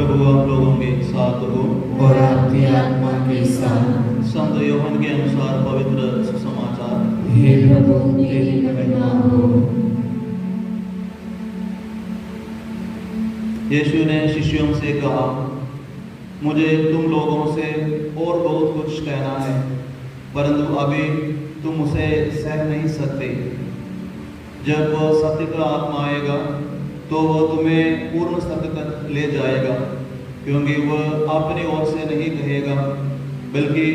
प्रभु आप लोगों के साथ हो और आपकी आत्मा के साथ। संत यूहन्ना के अनुसार पवित्र सुसमाचार। हे प्रभु तेरी महिमा हो। यीशु ने शिष्यों से कहा, मुझे तुम लोगों से और बहुत कुछ कहना है, परंतु अभी तुम उसे सह नहीं सकते। जब वह सत्य का आत्मा आएगा तो वह तुम्हें पूर्ण सत्य तक ले जाएगा, क्योंकि वह अपनी ओर से नहीं कहेगा, बल्कि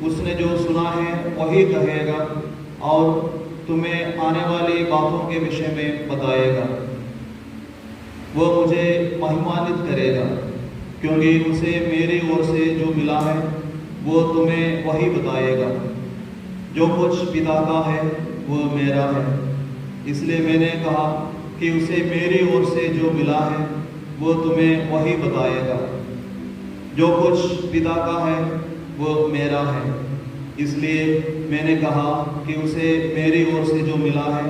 उसने जो सुना है वही कहेगा और तुम्हें आने वाली बातों के विषय में बताएगा। वह मुझे महिमान्वित करेगा, क्योंकि उसे मेरी ओर से जो मिला है वो तुम्हें वही बताएगा। जो कुछ पिता का है वह मेरा है, इसलिए मैंने कहा कि उसे मेरी ओर से जो मिला है वो तुम्हें वही बताएगा। जो कुछ पिता का है वो मेरा है, इसलिए मैंने कहा कि उसे मेरी ओर से जो मिला है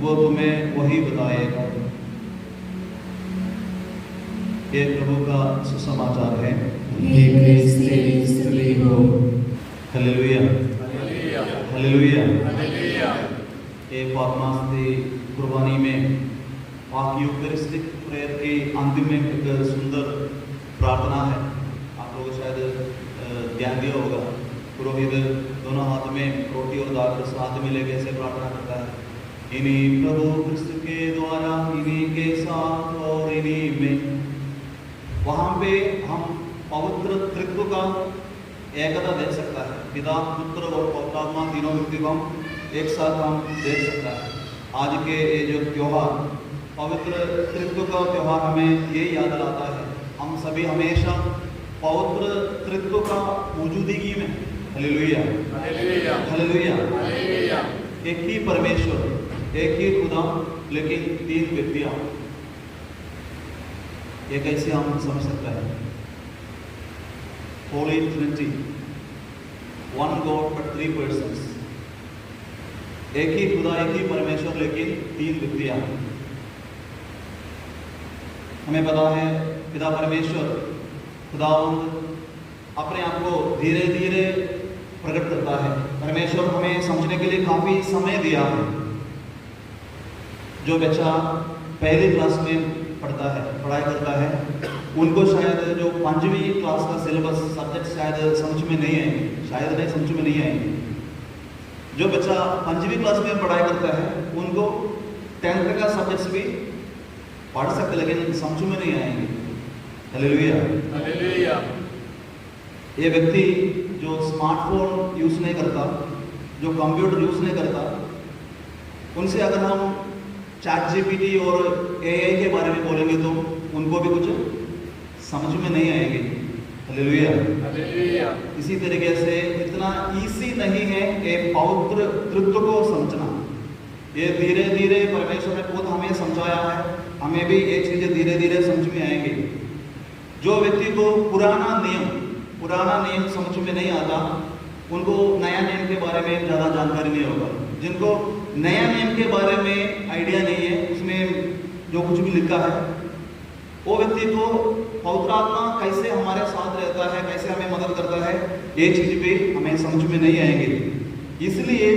वो तुम्हें वही बताएगा। ये प्रभु का सुसमाचार है। हे क्रिस्त तेरी स्तुति हो। Hallelujah, hallelujah. हालेलुया। ये पापनास्ती कुर्बानी में पाक यूकरिस्टिक प्रेयर के अंतिम में एक सुंदर प्रार्थना है। आप लोगों को शायद ज्ञान दिया होगा। पुरोहित दोनों हाथ में रोटी और दाल प्रसाद में लेके ऐसे प्रार्थना करता है, इन्हीं प्रभु क्रिस्त के द्वारा, इन्हीं के साथ और इन्हीं में। वहाँ पे हम पवित्र त्रित्व का एकता देख सकता है। पिता, पुत्र और पवित्र आत्मा तीनों व्यक्ति को हम एक साथ हम देख सकता है। आज के ये जो त्योहार, पवित्र त्रित्व का त्योहार, हमें ये याद दिलाता है हम सभी हमेशा पवित्र त्रित्व का मौजूदगी में। Hallelujah, hallelujah, hallelujah. हालेलुया। एक ही परमेश्वर, एक ही खुदा, लेकिन तीन व्यक्तियाँ। ये कैसे हम समझ सकते हैं? Holi Trinity, one God but three persons. एक ही खुदा, एक ही परमेश्वर, लेकिन तीन व्यक्तियाँ। हमें पता है पिता परमेश्वर, खुदावंद अपने आप को धीरे धीरे प्रकट करता है। परमेश्वर हमें समझने के लिए काफी समय दिया है। जो बच्चा पहली क्लास में पढ़ता है, पढ़ाई करता है, उनको शायद जो 5वीं क्लास का सिलेबस सब्जेक्ट शायद समझ में नहीं आएंगे, शायद नहीं समझ में नहीं आएंगे। जो बच्चा 5वीं क्लास में पढ़ाई करता है उनको 10th का सब्जेक्ट्स भी पढ़ सकते, लेकिन समझ में नहीं आएंगे। Hallelujah, hallelujah. ये व्यक्ति जो स्मार्टफोन यूज नहीं करता, जो कंप्यूटर यूज नहीं करता, उनसे अगर हम चैट जीपीटी और एआई के बारे में बोलेंगे तो उनको भी कुछ समझ में नहीं आएंगे। Hallelujah, hallelujah. इसी तरीके से इतना इजी नहीं है एक पवित्र तत्व को समझना। ये धीरे धीरे परमेश्वर ने खुद हमें समझाया है, हमें भी ये चीजें धीरे धीरे समझ में आएंगी। जो व्यक्ति को पुराना नियम समझ में नहीं आता, उनको नया नियम के बारे में ज़्यादा जानकारी नहीं होगा। जिनको नया नियम के बारे में आइडिया नहीं है, उसमें जो कुछ भी लिखा है, वो व्यक्ति को पवित्र आत्मा कैसे हमारे साथ रहता है, कैसे हमें मदद करता है, ये चीज भी हमें समझ में नहीं आएंगे। इसलिए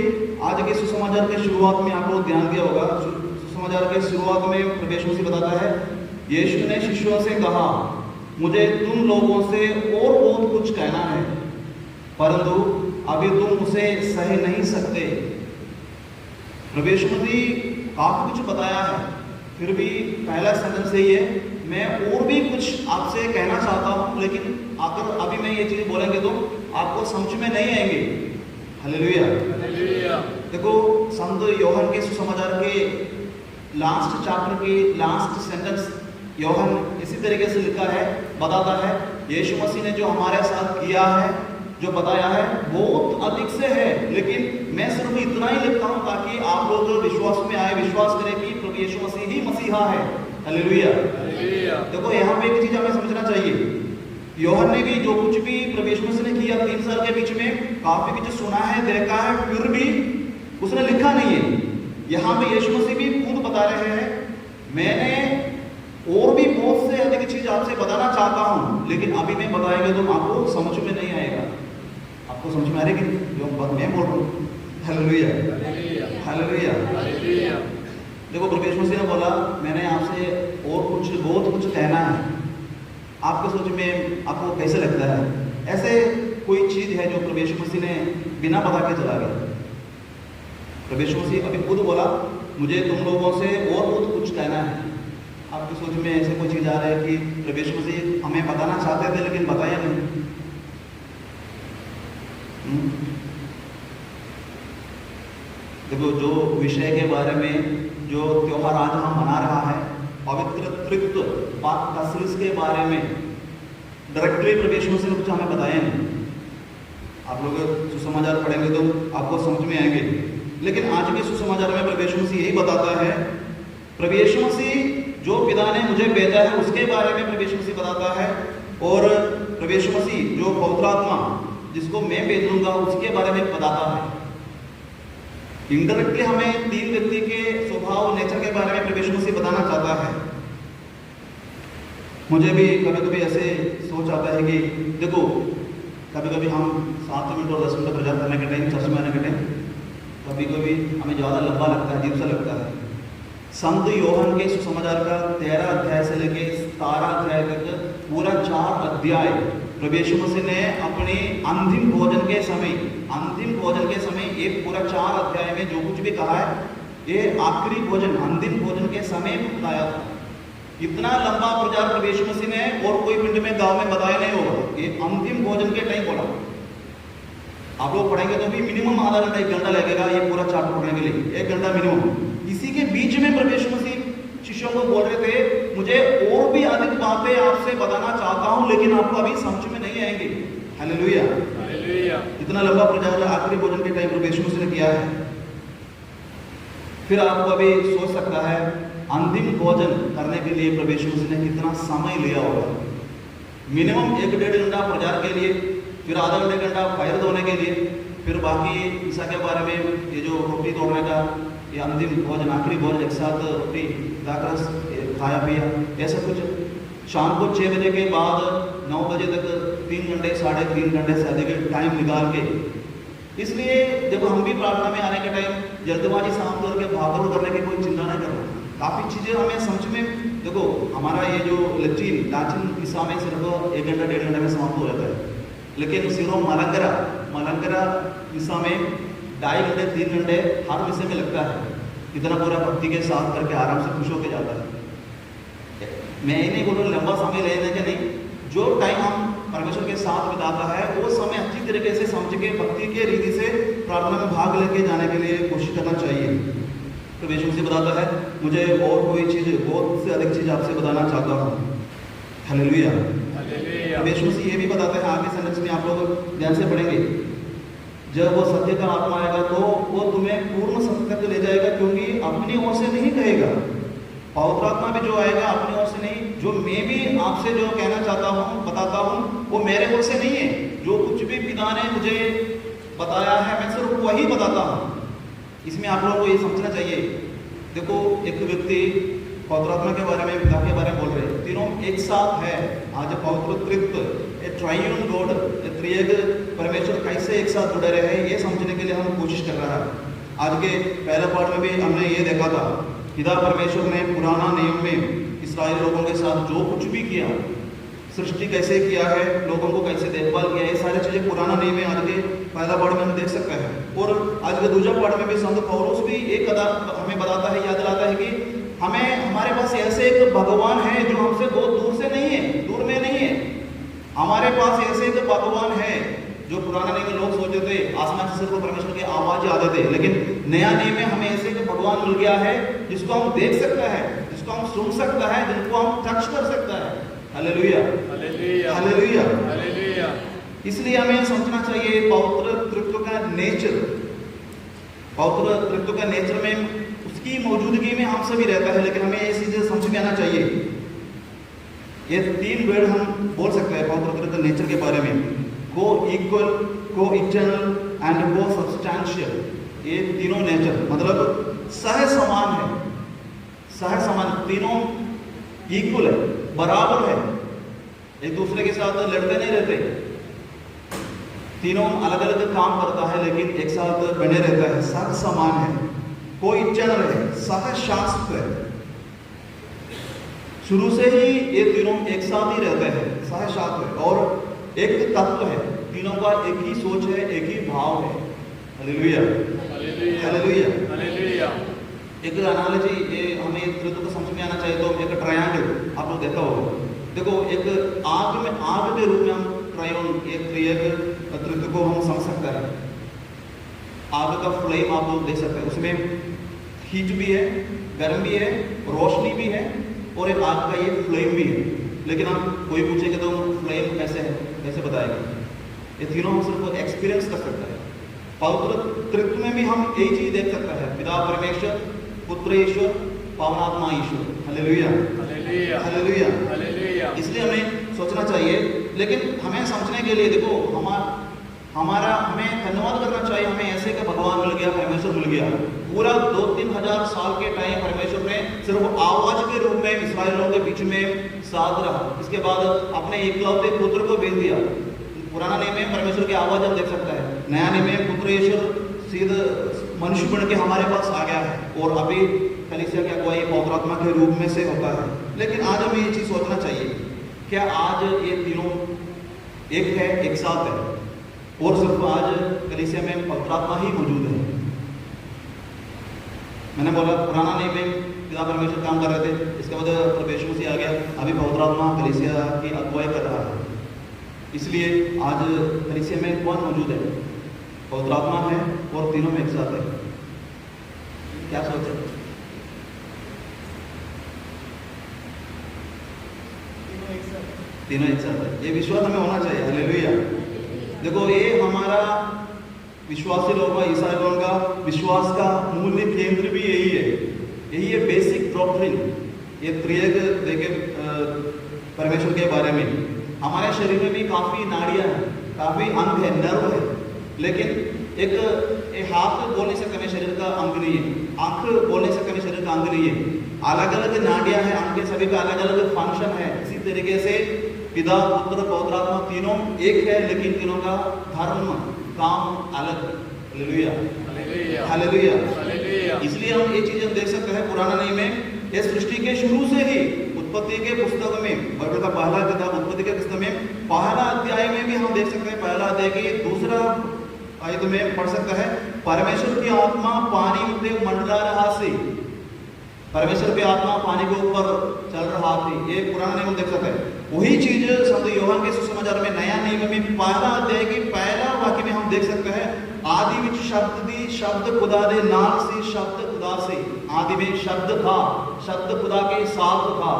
आज के सुसमाचार के शुरुआत में आप लोग ध्यान दिया होगा। सुसमाचार के शुरुआत में प्रभु यीशु मसीह बताता है, यीशु ने शिष्यों से कहा, मुझे तुम लोगों से और बहुत कुछ कहना है, परंतु अभी तुम उसे सह नहीं सकते। प्रभु यीशु मसीह काफी कुछ बताया है, फिर भी पहला सेंटेंस यही है, मैं और भी कुछ आपसे कहना चाहता हूं, लेकिन अगर अभी मैं ये चीज बोलेंगे तो आपको समझ में नहीं आएंगे। Hallelujah, hallelujah. देखो संत यूहन्ना के सुसमाचार के लास्ट चैप्टर के लास्ट सेंटेंस यूहन्ना इसी तरीके से लिखा है, बताता है यीशु मसीह ने जो हमारे साथ किया है, जो बताया है, बहुत अधिक से है, लेकिन मैं सिर्फ इतना ही लिखता हूं ताकि आप लोग विश्वास में आए, विश्वास करें कि प्रभु यीशु मसीह ही मसीहा है। Hallelujah, hallelujah. देखो यहाँ पे एक चीज हमें समझना चाहिए, यूहन्ना ने भी जो कुछ भी प्रभु यीशु मसीह ने किया 3 साल के बीच में, काफी कुछ सुना है, देखा है, फिर भी उसने लिखा नहीं है। यहाँ पे यीशु मसीह भी खुद बता रहे हैं, मैंने और भी बहुत से अधिक चीज आपसे बताना चाहता हूं, लेकिन अभी मैं बताएंगे तो आपको समझ में नहीं आएगा। आपको समझ में आ रही कि जो बात मैं बोल रहा हूँ? Hallelujah, hallelujah. देखो प्रभु यीशु मसीह ने बोला मैंने आपसे और कुछ बहुत कुछ कहना है, आपके सोच में आपको कैसे लगता है? ऐसे कोई चीज है जो प्रभु यीशु मसीह ने बिना बता के चला गया? प्रभु यीशु मसीह अभी खुद बोला मुझे तुम लोगों से और बहुत कुछ कहना है। आपकी सोच में ऐसे कोई चीज आ रहा है कि प्रभु यीशु मसीह हमें बताना चाहते थे लेकिन बताया नहीं? देखो जो विषय के बारे में जो त्योहार आज हम मना रहा है, पवित्र त्रित्व तसलीस के बारे में डायरेक्टली प्रभु यीशु मसीह ने कुछ हमें बताया नहीं। आप लोग सुसमाचार पढ़ेंगे तो आपको समझ में आएंगे, लेकिन आज के सुसमाचार में प्रभु यीशु मसीह यही बताता है। प्रभु यीशु मसीह जो पिता ने मुझे भेजा है उसके बारे में प्रभु यीशु मसीह बताता है, और प्रभु यीशु मसीह जो पवित्र आत्मा जिसको मैं भेज दूंगा उसके बारे में बताता है। इनडायरेक्टली हमें तीन व्यक्ति के स्वभाव नेचर के बारे में प्रभु यीशु मसीह बताना चाहता है। मुझे भी कभी कभी ऐसे सोच आता है कि देखो कभी कभी हम 7 मिनट और 10 मिनट प्रचार करने के टाइम, चर्च में आने के टाइम कभी कभी हमें ज़्यादा लंबा लगता है, अजीब सा लगता है। संत योहन के सुसमाचार का 13 अध्याय से लेके 17 अध्याय तक पूरा 4 अध्याय प्रभु यीशु मसीह ने अपने अंतिम भोजन के समय एक पूरा 4 अध्याय में जो कुछ भी कहा है ये आखिरी भोजन अंतिम भोजन के समय में बताया था। इतना लंबा प्रचार प्रभु यीशु मसीह ने और कोई पिंड में गांव में बताया नहीं होगा, ये अंतिम भोजन के टाइम बोला। आप लोग पढ़ेंगे तो भी मिनिमम आधा घंटा 1 घंटा लगेगा ये पूरा चार्ट पढ़ने के लिए, 1 घंटा मिनिमम। इसी के बीच में प्रभु यीशु मसीह शिष्यों को बोल रहे थे मुझे और भी अधिक बातें आपसे बताना चाहता हूं लेकिन आपको अभी समझ में नहीं आएंगे। Hallelujah, hallelujah. इतना लंबा प्रचार आखिरी भोजन के टाइम प्रभु यीशु मसीह ने किया है। फिर आपको अभी सोच सकता है अंतिम भोजन करने के लिए प्रभु यीशु मसीह ने कितना समय लिया होगा। मिनिमम 1-1.5 घंटा प्रचार के लिए, फिर आधा घंटा पैर धोने के लिए, फिर बाकी ईसा के बारे में ये जो रोटी तोड़ने का ये अंतिम भोजन आखिरी भोजन एक साथ रोटी दाकरस खाया पिया, ऐसा कुछ। शाम को 6 बजे के बाद 9 बजे तक 3 घंटे 3.5 घंटे से अधिक टाइम निकाल के, इसलिए जब हम भी प्रार्थना में आने के टाइम जल्दबाजी शाम तौर के भागदौड़ करने की कोई चिंता नहीं करना। काफ़ी चीज़ें हमें समझ में, देखो हमारा ये जो लाचिन ईसा में सिर्फ 1 घंटा 1.5 घंटे में समाप्त हो जाता है, लेकिन सिर्फ मलंगरा ईसा में 2.5 घंटे 3 घंटे हर विषय में लगता है। इतना पूरा भक्ति के साथ करके आराम से खुश होकर जाता है। मैं ये नहीं बोल रहा लंबा समय लेने के नहीं, जो टाइम हम परमेश्वर के साथ बिताता है वो समय अच्छी तरीके से समझ के भक्ति के रीति से प्रार्थना में भाग लेके जाने के लिए कोशिश करना चाहिए। तो यीशु मसीह बताता है मुझे और कोई चीज़ बहुत से अधिक चीज़ आपसे बताना चाहता हूँ। Hallelujah, hallelujah. यीशु मसीह ये भी बताता है आगे सेंटेंस में, आप लोग ध्यान से पढ़ेंगे, जब वो सत्य का आत्मा आएगा तो वो तुम्हें पूर्ण सत्य तक ले जाएगा, क्योंकि अपनी ओर से नहीं कहेगा। पवित्र आत्मा भी जो आएगा अपनी ओर से नहीं, जो मैं भी आपसे जो कहना चाहता हूँ बताता हूँ वो मेरे ओर से नहीं है। जो कुछ भी पिता ने मुझे बताया है मैं सिर्फ वही बताता हूँ। इसमें आप लोगों को ये समझना चाहिए। देखो एक व्यक्ति पवित्र आत्मा के बारे में, पिता के बारे में बोल रहे हैं, तीनों एक साथ है। आज पवित्र त्रित्व, ट्राइयून गॉड, त्रिएक परमेश्वर कैसे एक साथ जुड़े रहे हैं ये समझने के लिए हम कोशिश कर रहा है। आज के पहले पार्ट में भी हमने ये देखा था, पिता परमेश्वर ने पुराना नियम में इस्राएल लोगों के साथ जो कुछ भी किया, सृष्टि कैसे किया है, लोगों को कैसे देखभाल किया, ये सारी चीज़ें पुराना नियम में आज के पहला पार्ट में हम देख सकते हैं। और आज के दूसरा पार्ट में भी संत पौलुस भी एक हमें बताता है, याद दिलाता है कि हमारे पास ऐसे एक भगवान है जो हमसे बहुत दूर से नहीं है, दूर में नहीं है। हमारे पास ऐसे एक भगवान है जो पुराना नियम में लोग सोचते थे आसमान से सिर्फ परमेश्वर की आवाज आते थे, लेकिन नया नियम में हमें ऐसे एक भगवान मिल गया है जिसको हम देख सकते हैं, जिसको हम सुन सकता है, जिनको हम टच कर सकता है। Hallelujah, hallelujah, hallelujah, hallelujah. इसलिए हमें समझना चाहिए पवित्र त्रित्व का नेचर, पवित्र त्रित्व का नेचर में उसकी मौजूदगी में हम सभी रहता है, लेकिन हमें ये चीजें समझ में आना चाहिए। ये 3 वर्ड हम बोल सकते हैं पवित्र त्रित्व नेचर के बारे में, को इक्वल, को इटर्नल एंड को सब्सटैंशियल। ये तीनों नेचर मतलब सह समान है, सह समान, तीनों इक्वल है, बराबर है, एक दूसरे के साथ लड़ते नहीं रहते, तीनों अलग अलग काम करता है लेकिन एक साथ बने रहता है, सब समान है, कोई चैनल है, सहशास्त्र है, शुरू से ही ये तीनों एक साथ ही रहते हैं, सहशास्त्र है और एक तत्व है, तीनों का एक ही सोच है, एक ही भाव है। Hallelujah hallelujah hallelujah. एक एनालॉजी ये हमें त्रित्व को समझ में आना चाहिए तो एक ट्रायंगल आप लोग देखा होगा, देखो एक आग के रूप में हम ट्रायन एक त्रिएक त्रित्व को हम समझ सकते हैं। आग का फ्लेम आप लोग देख सकते हैं, उसमें हीट भी है, गर्म भी है, रोशनी भी है और एक आग का ये फ्लेम भी है। लेकिन आप कोई पूछेगा तो फ्लेम कैसे है, कैसे बताएगा? ये तीनों हम सिर्फ एक्सपीरियंस कर सकते हैं। पवित्र त्रित्व में भी हम यही चीज देख सकते हैं, पिता परमेश्वर, पुत्र ईश्वर, पवनात्मा ईश्वर। Hallelujah hallelujah hallelujah hallelujah. इसलिए हमें सोचना चाहिए, लेकिन हमें समझने के लिए देखो हमारा हमें धन्यवाद करना चाहिए, हमें ऐसे का भगवान मिल गया, परमेश्वर मिल गया। पूरा 2-3 हजार साल के टाइम परमेश्वर ने सिर्फ आवाज के रूप में इस्राएलियों के बीच में साथ रहा, इसके बाद अपने इकलौते पुत्र को भेज दिया। पुराना नियम में परमेश्वर की आवाज हम देख सकते हैं, नया नियम में पुत्र ईश्वर सीधे मनुष्य बन के हमारे पास आ गया है और अभी कलीसिया की अगुवाई पवित्र आत्मा के रूप में से होता है। लेकिन आज हमें ये चीज सोचना चाहिए, क्या आज ये तीनों एक है, एक साथ है और सिर्फ आज कलीसिया में पवित्र आत्मा ही मौजूद है? मैंने बोला पुराना नियम में पिता परमेश्वर काम कर रहे थे, इसके बाद प्रभु यीशु मसीह आ गया, अभी पवित्र आत्मा कलीसिया की अगुवाई कर रहा है। इसलिए आज कलीसिया में कौन मौजूद है? पवित्र आत्मा है और तीनों में एक साथ है। क्या सोचे? तीनों एक साथ है, ये विश्वास हमें होना चाहिए। हालेलुया। देखो ये हमारा विश्वासी लोगों का, ईसाई लोगों का विश्वास का मूल्य केंद्र भी यही है, यही है बेसिक डॉक्ट्रिन। ये त्रिएक देखे परमेश्वर के बारे में। हमारे शरीर में भी काफी नाड़ियां हैं, काफी अंग है, नर्व है, लेकिन एक हाथ बोल नहीं सकते मैं शरीर का अंग नहीं है, आंख बोल नहीं सकते मैं शरीर का अंग नहीं है। अलग अलग नाड़ियां हैं, अंग के सभी का अलग अलग फंक्शन है। इसी तरीके से पिता पुत्र पवित्र आत्मा तीनों एक है, लेकिन तीनों का धर्म काम अलग। Hallelujah hallelujah hallelujah. इसलिए हम ये चीजें देख सकते हैं पुराना नियम में, ये सृष्टि के शुरू से ही उत्पत्ति के पुस्तक में, बाइबल का पहला किताब उत्पत्ति के पुस्तक में पहला अध्याय में भी हम देख सकते हैं, पहला अध्याय के दूसरा आयत में पढ़ सकता है, परमेश्वर की आत्मा पानी उत्ते मंडला रहा से। परमेश्वर की आत्मा पानी के ऊपर चल रहा थी, ये पुराना नियम देख सकते हैं। वही चीज संत यूहन्ना के सुसमाचार में नया नियम में पहला अध्याय की पहला वाक्य में हम देख सकते हैं, आदि विच शब्द दी, शब्द खुदा दे नाल से, शब्द खुदा से। आदि में शब्द था, शब्द खुदा के साथ था।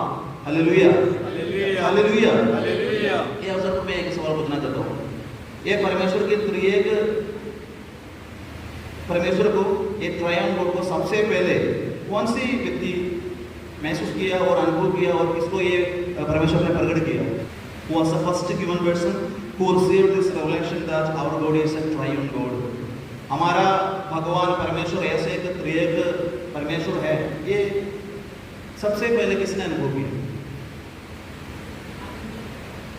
Hallelujah hallelujah hallelujah hallelujah. ये अवसर पर मैं एक सवाल पूछना चाहता हूँ, ये परमेश्वर के त्रिएक परमेश्वर को, ये ट्रायन गॉड को सबसे पहले कौन सी व्यक्ति महसूस किया और अनुभव किया और किसको ये परमेश्वर ने प्रकट किया? Who was the first given person who received this revelation that our God is a triune God? हमारा भगवान परमेश्वर ऐसे एक त्रिएक परमेश्वर है, ये सबसे पहले किसने अनुभव किया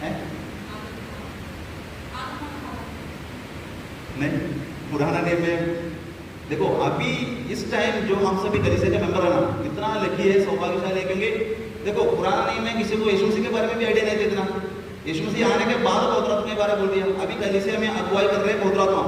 है? नहीं, पुराना नियम में देखो, अभी इस टाइम जो हम सभी कलीसिया के मेंबर है ना, इतना लकी है, सौभाग्यशाली है, क्योंकि देखो पुराना नियम में किसी को यीशु मसीह के बारे में भी आइडिया नहीं था इतना। यीशु मसीह आने के बाद पवित्र आत्मा के बारे में बोल दिया। अभी कलीसिया में अगुवाई कर रहे हैं पवित्र आत्मा।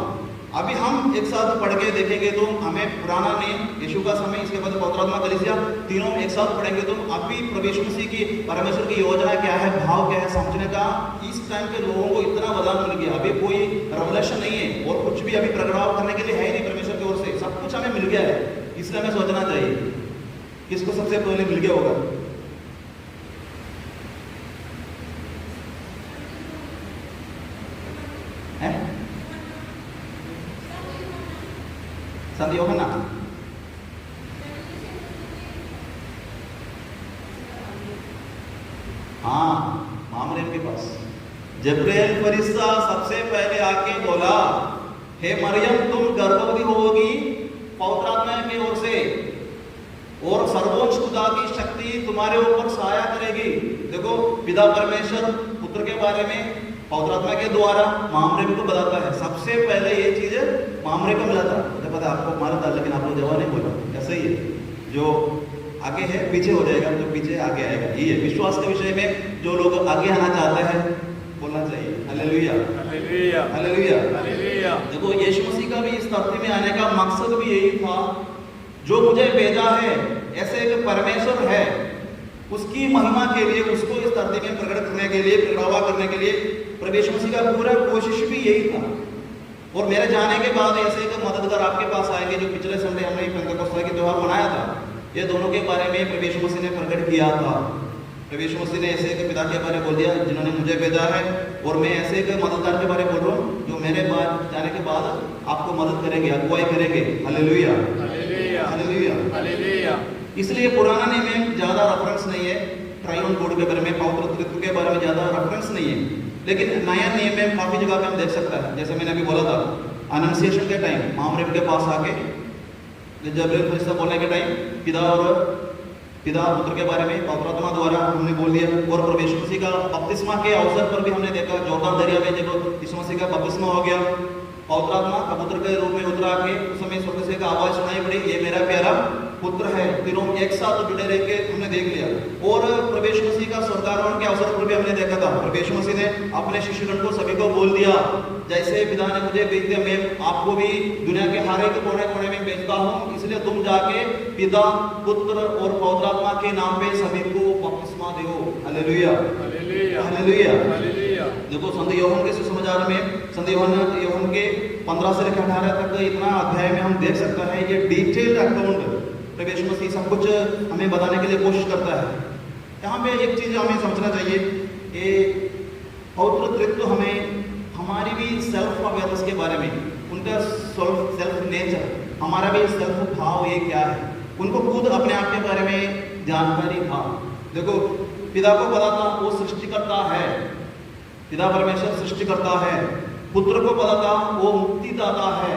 अभी हम एक साथ पढ़ के देखेंगे तो हमें पुराना नियम, यीशु का समय, इसके बाद पवित्र आत्मा, कलीसिया, तीनों एक साथ पढ़ेंगे तो अभी प्रभु यीशु मसीह की, परमेश्वर की योजना क्या है, भाव क्या है, समझने का इस टाइम के लोगों को इतना वरदान मिल गया। अभी कोई रेवलेशन नहीं है और कुछ भी अभी प्रगटाव करने के लिए है ही नहीं परमेश्वर की ओर से, सब कुछ हमें मिल गया है। इसलिए हमें सोचना चाहिए किसको सबसे पहले मिल गया होगा? है संत यूहन्ना। हाँ, मामरेन के पास जब्राइल फरिश्ता सबसे पहले आके बोला, हे मरियम तुम गर्भवती होगी पवित्र आत्मा की ओर से और सर्वोच्च खुदा की शक्ति तुम्हारे ऊपर साया करेगी। पिता परमेश्वर पुत्र के बारे में पवित्र आत्मा के द्वारा मामरे को बताता है। सबसे पहले ये चीज मामरे को मिला था, मुझे पता है आपको मारा था, लेकिन आप लोग जवाब नहीं बोला। ऐसा ही है, जो आगे है पीछे हो जाएगा, जो पीछे आगे आएगा। ये विश्वास के विषय में जो लोग आगे आना चाहते हैं बोलना चाहिए हालेलुया, हालेलुया, हालेलुया। हालेलुया। देखो यीशु मसीह का भी इस धरती में आने का मकसद भी यही था, जो मुझे भेजा है ऐसे एक परमेश्वर है, उसकी महिमा के लिए, उसको इस धरती में प्रकट करने के लिए, प्रगटावा करने के लिए प्रभु यीशु मसीह का पूरा कोशिश भी यही था। और मेरे जाने के बाद ऐसे एक मददगार आपके पास आएंगे, जो पिछले संडे हमने पेंटेकोस्ते के त्योहार मनाया था, ये दोनों के बारे में प्रभु यीशु मसीह ने प्रकट किया था। प्रभु यीशु मसीह ने ऐसे एक पिता के बारे में बोल दिया जिन्होंने मुझे भेजा है, और मैं ऐसे एक मददगार के बारे में बोल रहा हूँ जो मेरे बाद जाने के बाद आपको मदद करेंगे, अगुवाई करेंगे। Hallelujah, hallelujah, hallelujah, hallelujah. इसलिए पुराना नियम में ज्यादा रेफरेंस नहीं है ट्राइउन गॉड के बारे में, पवित्र त्रित्व के बारे में ज्यादा रेफरेंस नहीं है, लेकिन नया नियम में काफी जगह पे हम देख सकते हैं। जैसे मैंने अभी बोला था, अनंसिएशन के टाइम मामरे के पास आके जब फरिश्ता बोलने के टाइम पिता पुत्र के बारे में पवित्र आत्मा द्वारा हमने बोल दिया। और प्रभु यीशु मसीह का बपतिस्मा के अवसर पर भी हमने देखा, जॉर्डन दरिया में जब यीशु मसीह का बपतिस्मा हो गया, पवित्र आत्मा कबूतर के रूप में उतरा के उस समय स्वर्ग से एक आवाज सुनाई पड़ी, ये मेरा प्यारा पुत्र है। तीनों एक साथ जुड़े रह के हमने देख लिया। और प्रभु यीशु मसीह का स्वर्गारोहण के अवसर पर भी हमने देखा था, प्रभु यीशु मसीह ने अपने शिष्यगण को सभी को बोल दिया, जैसे पिता ने मुझे भेज दिया, मैं आपको भी दुनिया के हर एक कोने कोने में भेजता हूँ, इसलिए तुम जाके पिता पुत्र और पवित्र आत्मा के नाम पे सभी को बपतिस्मा दो। Hallelujah, hallelujah, hallelujah. हालेलुया। देखो संत यूहन्ना के सुसमाचार में, संत यूहन्ना के 15 से लेकर 18 तक इतना अध्याय में हम देख सकते हैं, ये डिटेल्ड अकाउंट प्रभु यीशु मसीह सब कुछ हमें बताने के लिए कोशिश करता है। यहाँ पे एक चीज हमें समझना चाहिए, ये पवित्र त्रित्व हमें हमारी भी सेल्फ अवेयरनेस के बारे में, उनका सेल्फ नेचर, हमारा भी सेल्फ भाव ये क्या है, उनको खुद अपने आप के बारे में जानकारी था। देखो पिता को पता था वो सृष्टिकर्ता है, पिता परमेश्वर सृष्टिकर्ता है, पुत्र को पता था वो मुक्तिदाता है,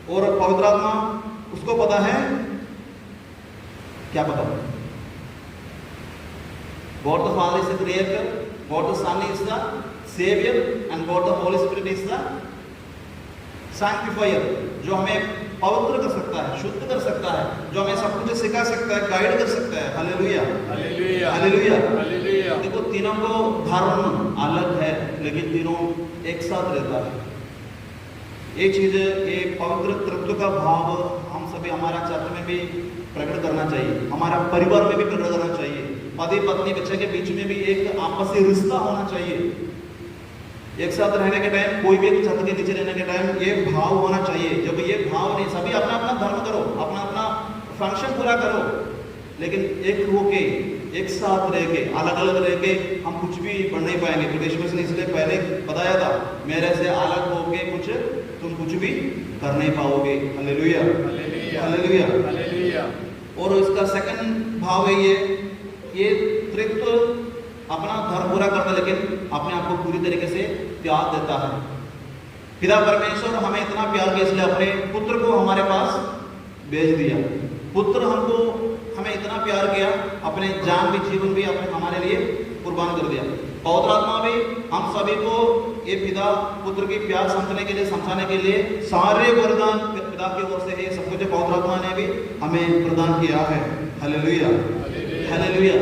और पवित्र आत्मा उसको पता है, क्या पता? God the Father is the creator, God the Son is the Savior, and God the Holy Spirit is the Sanctifier, जो हमें पवित्र कर सकता है, शुद्ध कर सकता है, जो हमें सब कुछ सिखा सकता है, गाइड कर सकता है। Hallelujah, hallelujah, hallelujah, hallelujah. देखो तीनों को धर्म अलग है, लेकिन तीनों एक साथ रहता है। एक चीज ये पवित्र त्रित्व का भाव हम सभी हमारा चर्च में भी प्रकट करना चाहिए, हमारा परिवार में भी प्रकट करना चाहिए, पति पत्नी बच्चे के बीच में भी एक आपसी रिश्ता होना चाहिए। एक साथ रहने के टाइम, कोई भी एक छत के नीचे रहने के टाइम ये भाव होना चाहिए। जब ये भाव नहीं, सभी अपना अपना धर्म करो, अपना अपना फंक्शन पूरा करो, लेकिन एक होके एक साथ रह के, अलग अलग रह के हम कुछ भी बढ़ नहीं पाएंगे। प्रदेश में इसलिए पहले बताया था, मेरे से अलग होके कुछ तुम कुछ भी कर नहीं पाओगे। Hallelujah, hallelujah, hallelujah. और इसका सेकंड भाव है ये त्रित्व अपना धर्म पूरा करता, लेकिन अपने आप को पूरी तरीके से त्याग देता है। पिता परमेश्वर हमें इतना प्यार किया, इसलिए अपने पुत्र को हमारे पास भेज दिया। पुत्र हमें इतना प्यार किया, अपने जान भी जीवन भी अपने हमारे लिए कुर्बान कर दिया। पवित्र आत्मा भी हम सभी को ये पिता पुत्र की प्यार समझने के लिए, समझाने के लिए सारे वरदान पिता की ओर से है, सब कुछ पवित्र आत्मा ने भी हमें प्रदान किया है। Hallelujah, hallelujah.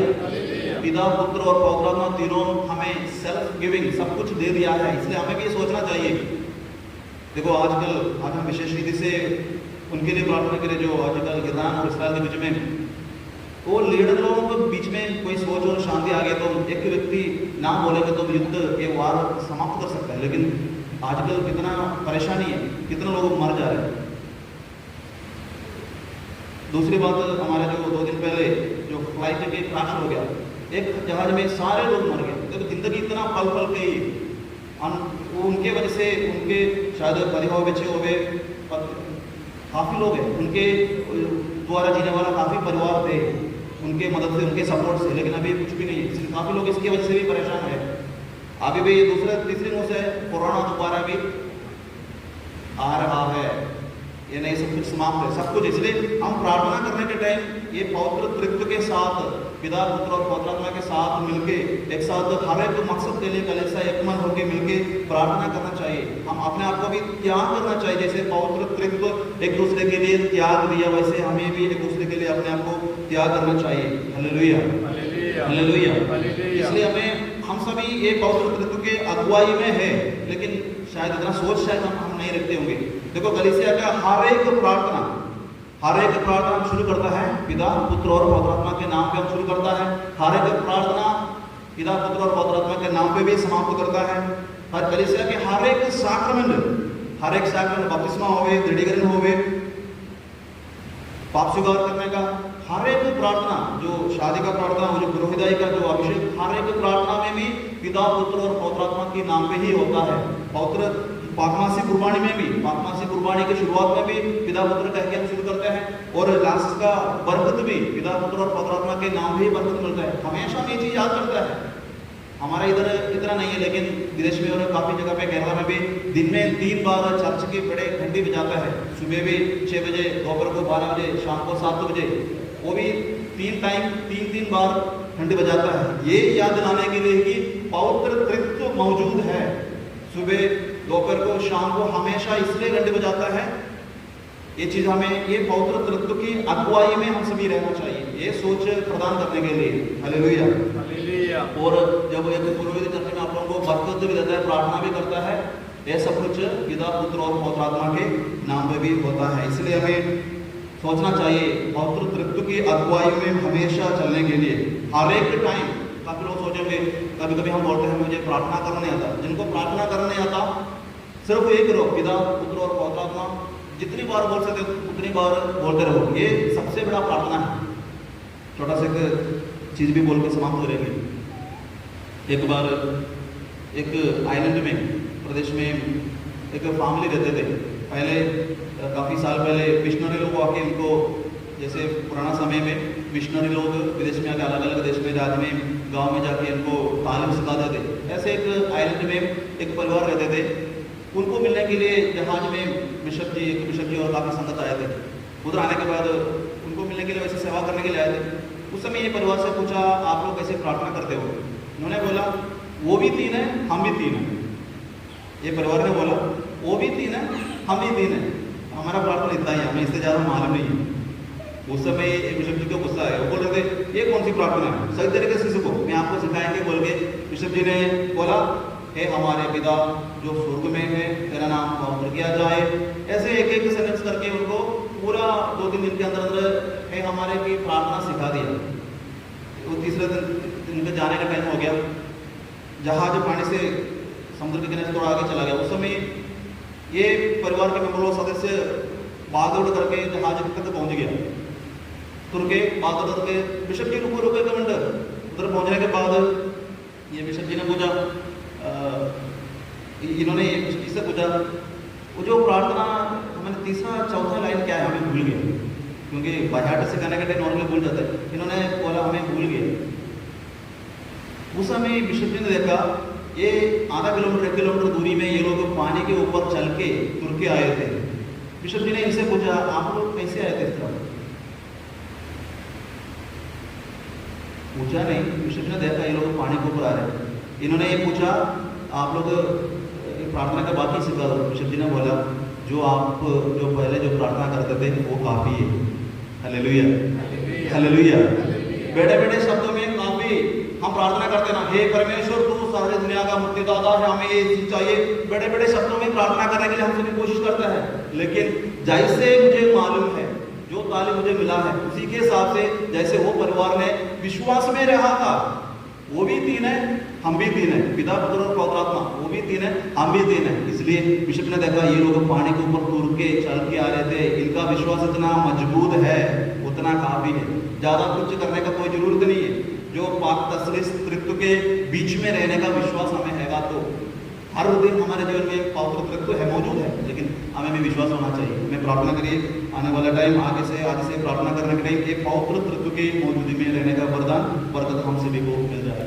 पिता पुत्र और पवित्र आत्मा तीनों हमें सेल्फ गिविंग सब कुछ दे दिया है, इसलिए हमें भी सोचना चाहिए। देखो आज हम विशेष रीति से उनके लिए प्रार्थना करें जो आजकल ईरान और इस्राइल के बीच में, वो लीडर लोगों के बीच में कोई सोच और शांति आ गया तो एक व्यक्ति ना बोलेगा तो युद्ध ये वार समाप्त कर सकता है, लेकिन आजकल कितना परेशानी है, कितने लोग मर जा रहे हैं। दूसरी बात, हमारा जो 2 दिन पहले जो फ्लाइट के क्रैश हो गया, एक जहाज में सारे लोग मर गए। देखो जिंदगी इतना पल पल के ही, उनके वजह से उनके शायद परिवार बच्चे हो गए, काफ़ी लोग हैं उनके द्वारा जीने वाला, काफ़ी परिवार थे उनके मदद से, उनके सपोर्ट से, लेकिन अभी कुछ भी नहीं है। इसलिए काफ़ी लोग इसकी वजह से भी परेशान है। अभी भी तीसरी न्यूज़ है, कोरोना दोबारा भी आ रहा है, ये नहीं सब कुछ समाप्त है सब कुछ। इसलिए हम प्रार्थना करने के टाइम ये पवित्र त्रित्व के साथ पिता पुत्र और पवित्र आत्मा के साथ मिलके एक साथ हर एक मकसद के लिए कलीसिया एक मन होकर मिलके प्रार्थना करना चाहिए। हम अपने आप को भी त्याग करना चाहिए, जैसे पवित्र त्रित्व एक दूसरे के लिए त्याग दिया वैसे हमें भी एक दूसरे के लिए अपने आप को त्याग करना चाहिए। Hallelujah hallelujah. इसलिए हम सभी ये पवित्र त्रित्व के अगुवाई में है, लेकिन शायद इतना सोच शायद हम नहीं रखते होंगे। देखो कलीसिया का हर एक प्रार्थना हम शुरू करता है पिता पुत्र और पवित्र आत्मा के नाम पे हम शुरू करता है। हर एक प्रार्थना पिता पुत्र और पवित्र आत्मा के नाम पे भी समाप्त करता है। हर कलीसिया के हर एक सैक्रमेंट बपतिस्मा होवे, दृढ़ीकरण होवे, पाप स्वीकार करने का हर एक प्रार्थना, जो शादी का प्रार्थना हो, जो पुरोहिताई का जो अभिषेक, हर एक प्रार्थना में भी पिता पुत्र और पवित्र आत्मा के नाम पे ही होता है। पवित्र पाकमासी कुर्बानी में भी, पाकमासी कुर्बानी की शुरुआत में भी पिता पुत्र कह के हम शुरू करते हैं, और लास्ट का बरकत भी पिता पुत्र और पवित्र आत्मा के नाम भी बरकत मिलता है। हमेशा ये चीज याद करता है। हमारा इधर इतना नहीं है, लेकिन विदेश में और काफी जगह पे केरला में भी दिन में 3 बार चर्च के बड़े घंटी बजाता है। सुबह भी 6 बजे, दोपहर को 12 बजे, शाम को 7 बजे, वो भी 3 बार घंटी बजाता है। ये याद दिलाने के लिए कि पवित्र त्रित्व मौजूद है। सुबह, दोपहर को, शाम को हमेशा इसलिए घंटे बजाता है। ये चीज हमें ये पवित्र त्रित्व की अगुवाई में हम सभी रहना चाहिए, ये सोच प्रदान करने के लिए। हालेलुया। और जब एक पुरोहित चर्च में आप लोगों को बरकत भी देता है, प्रार्थना भी करता है, ये सब कुछ पिता पुत्र और पवित्र आत्मा के नाम पे भी होता है। इसलिए हमें सोचना चाहिए पवित्र त्रित्व की अगुवाई में हमेशा चलने के लिए हर एक टाइम। काफी लोग सोचेंगे, कभी कभी हम बोलते हैं मुझे प्रार्थना करना नहीं आता। जिनको प्रार्थना करना नहीं आता सिर्फ एक करो, पिता पुत्र और पवित्र आत्मा, जितनी बार बोल सकते उतनी बार बोलते रहो। ये सबसे बड़ा प्रार्थना है। छोटा सा एक चीज भी बोल के समाप्त करेंगे। एक बार एक आइलैंड में, प्रदेश में एक फैमिली रहते थे। पहले काफ़ी साल पहले मिशनरी लोग आके इनको, जैसे पुराना समय में मिशनरी लोग विदेश में आके अलग अलग देश में, राज्य में, गांव में जाके इनको तालीम सिखाते थे। ऐसे एक आइलैंड में एक परिवार रहते थे। उनको मिलने के लिए जहाज में बिशप जी और काफ़ी संगत आए थे। उधर आने के बाद उनको मिलने के लिए, वैसे सेवा करने के लिए आए थे। उस समय ये परिवार से पूछा, आप लोग कैसे प्रार्थना करते हो? उन्होंने बोला, वो भी 3 है, हम भी 3 हैं। ये परिवार ने बोला, वो भी 3 है, हम भी 3 हैं, हमारा प्रार्थना इतना ही है, हमें इससे ज़्यादा मालूम नहीं है। उस समय बिशप जी को गुस्सा आया। वो बोल रहे थे, ये कौन सी प्रार्थना है, सही तरीके से सीखो, मैं आपको सिखाएंगे बोल के बिशप जी ने बोला, हे हमारे पिता जो स्वर्ग में है, तेरा नाम पवित्र किया जाए। ऐसे एक एक सेंटेंस करके उनको पूरा 2-3 दिन के अंदर अंदर हे हमारे की प्रार्थना सिखा दिया। वो तीसरे दिन उनके जाने का टाइम हो गया। जहाज पानी से समुद्र के किनारे थोड़ा आगे चला गया। उस समय ये परिवार के मेंबर सदस्य भाग करके जहाज तक पहुंच गया। तुर के बात करके बिशप जी रुको एक मिनट। उधर पहुंचने के बाद ये बिशप जी ने पूछा, इन्होंने इससे पूछा, वो जो प्रार्थना हमें तीसरा चौथा लाइन क्या है, हमें भूल गया, क्योंकि बाहर सिखाने के टाइम नॉर्मली भूल जाते हैं। इन्होंने बोला हमें भूल गया। उस समय बिशप जी ने देखा, ये आधा किलोमीटर 1 किलोमीटर दूरी में ये लोग पानी के ऊपर चल के तुर के आए थे। बिशप जी ने इनसे पूछा, आप लोग कैसे आए थे इस तरह? पूछा नहीं, बिशप ने देखा ये लोग पानी के ऊपर आ रहे हैं। इन्होंने ये पूछा, आप लोग प्रार्थना का बात ही सिखा दो। बिशप जी ने बोला, जो पहले जो प्रार्थना करते थे वो काफ़ी है। Hallelujah hallelujah. बेटे बेटे शब्दों में काफ़ी हम प्रार्थना करते ना, हे परमेश्वर तू सारी दुनिया का मुक्तिदाता है, हमें ये चीज चाहिए। बड़े बड़े शब्दों में प्रार्थना करने के लिए हम सभी कोशिश करते हैं, लेकिन जैसे मुझे मालूम है, जो तालीम मुझे मिला है, उसी के हिसाब से जैसे वो परिवार ने विश्वास में रहा था, वो भी 3 है, हम भी 3 है, पिता पुत्र और पवित्र आत्मा, वो भी 3 है, हम भी 3 है। इसलिए बिशप ने देखा ये लोग पानी के ऊपर तुर के चल के आ रहे थे, इनका विश्वास इतना मजबूत है, उतना काफी है, ज्यादा कुछ करने का कोई जरूरत नहीं है। जो पाक तसलीस त्रित्व के बीच में रहने का विश्वास हमें हैगा, तो हर दिन हमारे जीवन में पवित्र त्रित्व है, मौजूद है, लेकिन हमें भी विश्वास होना चाहिए। हमें प्रार्थना करिए, आने वाला टाइम आज से प्रार्थना करने के टाइम एक पवित्र त्रित्व की मौजूदगी में रहने का वरदान बरकत हम सभी को मिल जाए।